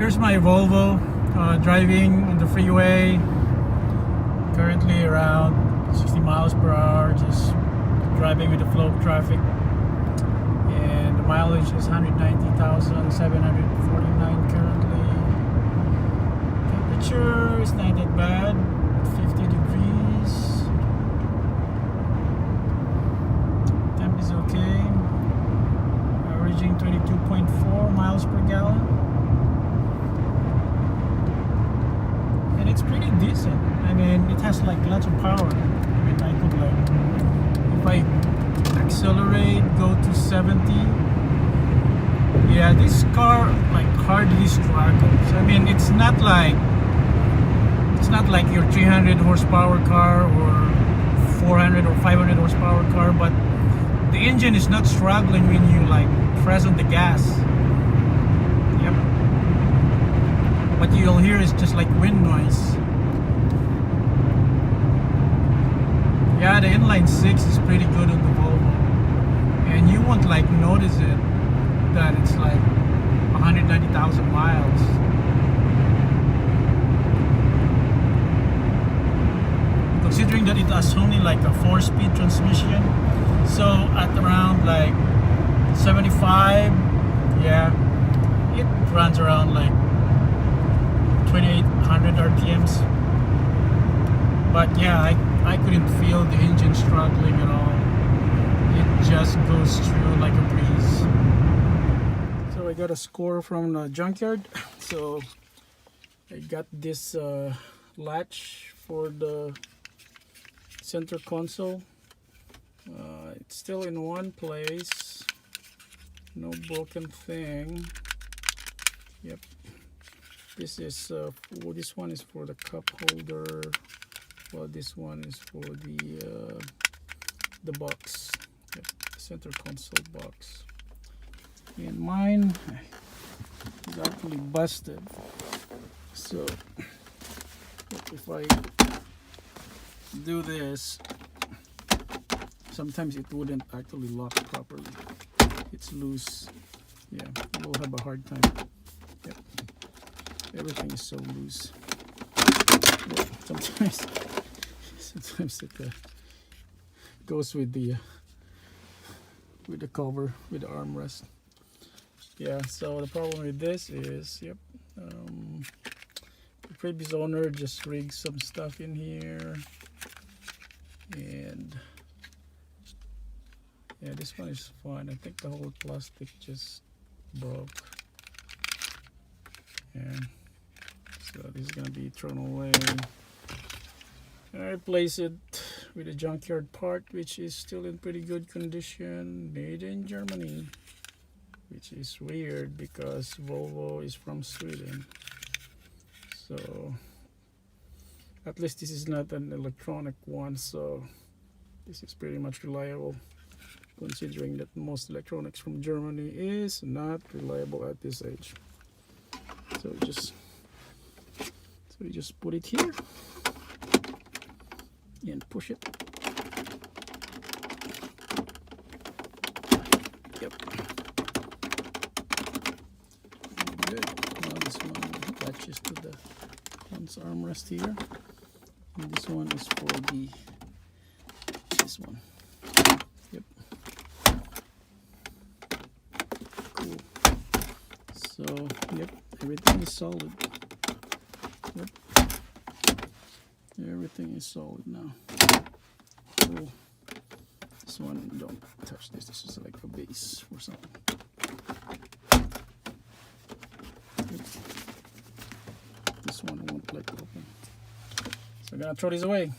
Here's my Volvo driving on the freeway, currently around 60 miles per hour, just driving with the flow of traffic, and the mileage is 190,749 currently. Temperature is not that bad, 50 degrees. Temp is okay, averaging 22.4 miles per gallon. And it's pretty decent. I mean, it has like lots of power. I mean, I could like, if I accelerate, go to 70. Yeah, this car like hardly struggles. I mean, it's not like your 300 horsepower car or 400 or 500 horsepower car, but the engine is not struggling when you like press on the gas. Yep. What you'll hear is just like wind noise. Yeah, the inline 6 is pretty good on the Volvo, and you won't like notice it that it's like 190,000 miles. Considering that it has only like a 4-speed transmission, so at around like 75, yeah, it runs around like 2800 RPMs. But yeah, I couldn't feel the engine struggling at all. It just goes through like a breeze. So I got a score from the junkyard. So I got this latch for the center console. It's still in one place, no broken thing. Yep. This is this one is for the cup holder, while this one is for the box. Yep, center console box. And mine is actually busted. So if I do this, sometimes it wouldn't actually lock properly. It's loose. Yeah, we'll have a hard time. Yep. Everything is so loose. Yeah, sometimes it goes with the cover, with the armrest. Yeah, so the problem with this is, yep, the previous owner just rigged some stuff in here, and yeah, this one is fine. I think the whole plastic just broke. Yeah. So this is gonna be thrown away. I replace it with a junkyard part, which is still in pretty good condition, made in Germany, which is weird because Volvo is from Sweden. So at least this is not an electronic one, so this is pretty much reliable, considering that most electronics from Germany is not reliable at this age. So we just put it here and push it. Yep. Good. Now this one attaches to the armrest here, and this one is for this one. Yep. Cool. So yep, everything is solid. Yep. Everything is solid now. Cool. This one, don't touch this. This is like a base or something. Yep. This one won't like open. So I'm gonna throw this away.